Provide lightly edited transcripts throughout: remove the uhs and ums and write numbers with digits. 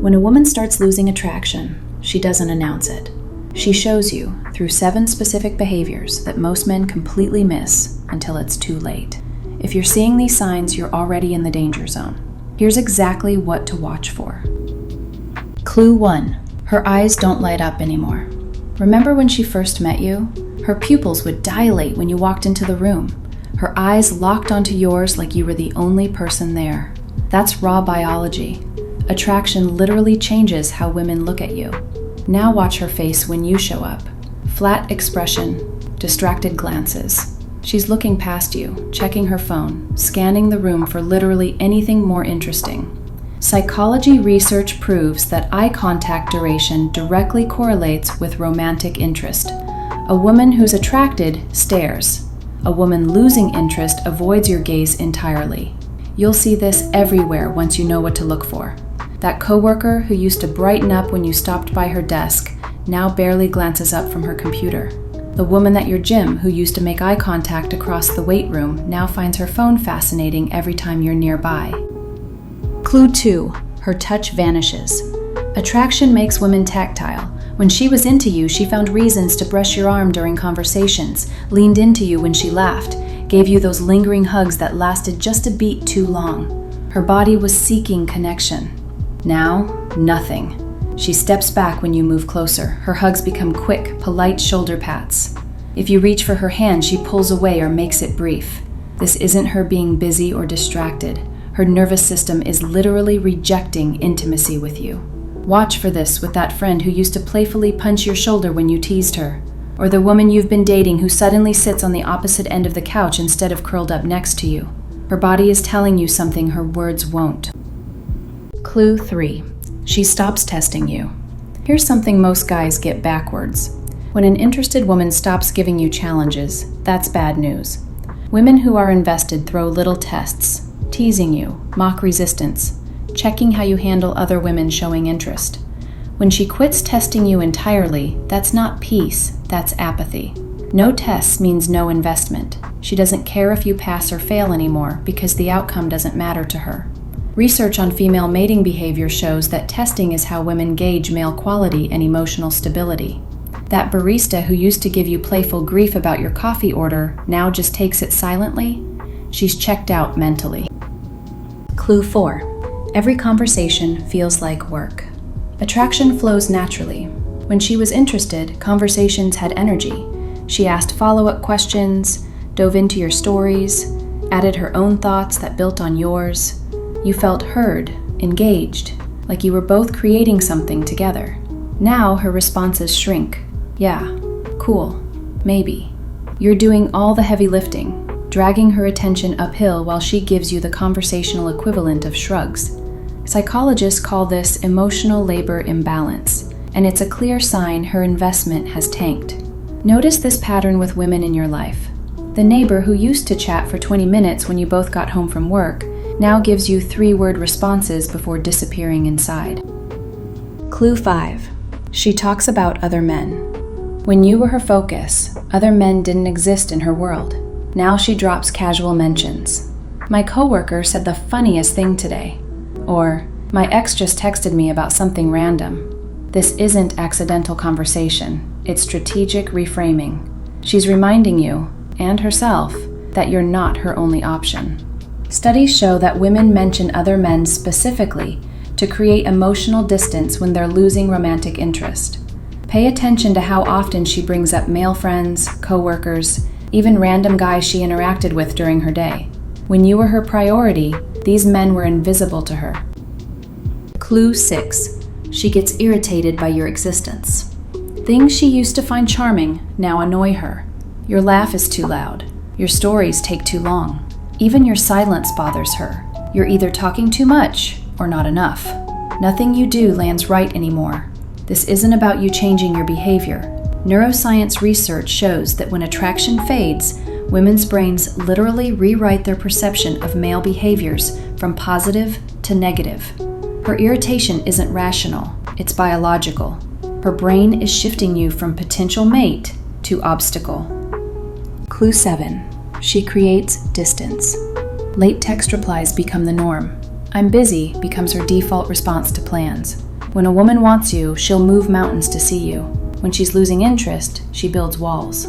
When a woman starts losing attraction, she doesn't announce it. She shows you through 7 specific behaviors that most men completely miss until it's too late. If you're seeing these signs, you're already in the danger zone. Here's exactly what to watch for. Clue 1. Her eyes don't light up anymore. Remember when she first met you? Her pupils would dilate when you walked into the room. Her eyes locked onto yours like you were the only person there. That's raw biology. Attraction literally changes how women look at you. Now watch her face when you show up. Flat expression, distracted glances. She's looking past you, checking her phone, scanning the room for literally anything more interesting. Psychology research proves that eye contact duration directly correlates with romantic interest. A woman who's attracted stares. A woman losing interest avoids your gaze entirely. You'll see this everywhere once you know what to look for. That coworker who used to brighten up when you stopped by her desk now barely glances up from her computer. The woman at your gym who used to make eye contact across the weight room now finds her phone fascinating every time you're nearby. Clue 2. Her touch vanishes. Attraction makes women tactile. When she was into you, she found reasons to brush your arm during conversations, leaned into you when she laughed, gave you those lingering hugs that lasted just a beat too long. Her body was seeking connection. Now, nothing. She steps back when you move closer. Her hugs become quick, polite shoulder pats. If you reach for her hand, she pulls away or makes it brief. This isn't her being busy or distracted. Her nervous system is literally rejecting intimacy with you. Watch for this with that friend who used to playfully punch your shoulder when you teased her, or the woman you've been dating who suddenly sits on the opposite end of the couch instead of curled up next to you. Her body is telling you something her words won't. Clue 3. She stops testing you. Here's something most guys get backwards. When an interested woman stops giving you challenges, that's bad news. Women who are invested throw little tests, teasing you, mock resistance, checking how you handle other women showing interest. When she quits testing you entirely, that's not peace, that's apathy. No tests means no investment. She doesn't care if you pass or fail anymore because the outcome doesn't matter to her. Research on female mating behavior shows that testing is how women gauge male quality and emotional stability. That barista who used to give you playful grief about your coffee order now just takes it silently. She's checked out mentally. Clue 4. Every conversation feels like work. Attraction flows naturally. When she was interested, conversations had energy. She asked follow-up questions, dove into your stories, added her own thoughts that built on yours. You felt heard, engaged, like you were both creating something together. Now her responses shrink. Yeah, cool, maybe. You're doing all the heavy lifting, dragging her attention uphill while she gives you the conversational equivalent of shrugs. Psychologists call this emotional labor imbalance, and it's a clear sign her investment has tanked. Notice this pattern with women in your life. The neighbor who used to chat for 20 minutes when you both got home from work now gives you 3-word responses before disappearing inside. Clue 5. She talks about other men. When you were her focus, other men didn't exist in her world. Now she drops casual mentions. My coworker said the funniest thing today. Or, my ex just texted me about something random. This isn't accidental conversation. It's strategic reframing. She's reminding you, and herself, that you're not her only option. Studies show that women mention other men specifically to create emotional distance when they're losing romantic interest. Pay attention to how often she brings up male friends, coworkers, even random guys she interacted with during her day. When you were her priority, these men were invisible to her. Clue 6. She gets irritated by your existence. Things she used to find charming now annoy her. Your laugh is too loud. Your stories take too long. Even your silence bothers her. You're either talking too much or not enough. Nothing you do lands right anymore. This isn't about you changing your behavior. Neuroscience research shows that when attraction fades, women's brains literally rewrite their perception of male behaviors from positive to negative. Her irritation isn't rational, it's biological. Her brain is shifting you from potential mate to obstacle. Clue 7. She creates distance. Late text replies become the norm. I'm busy becomes her default response to plans. When a woman wants you, she'll move mountains to see you. When she's losing interest, she builds walls.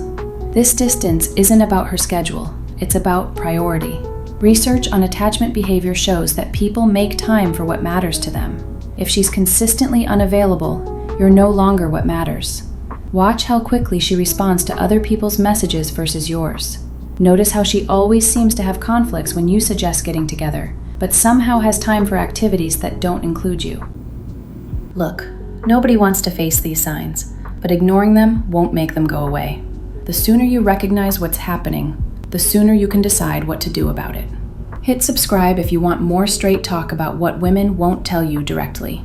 This distance isn't about her schedule, it's about priority. Research on attachment behavior shows that people make time for what matters to them. If she's consistently unavailable, you're no longer what matters. Watch how quickly she responds to other people's messages versus yours. Notice how she always seems to have conflicts when you suggest getting together, but somehow has time for activities that don't include you. Look, nobody wants to face these signs, but ignoring them won't make them go away. The sooner you recognize what's happening, the sooner you can decide what to do about it. Hit subscribe if you want more straight talk about what women won't tell you directly.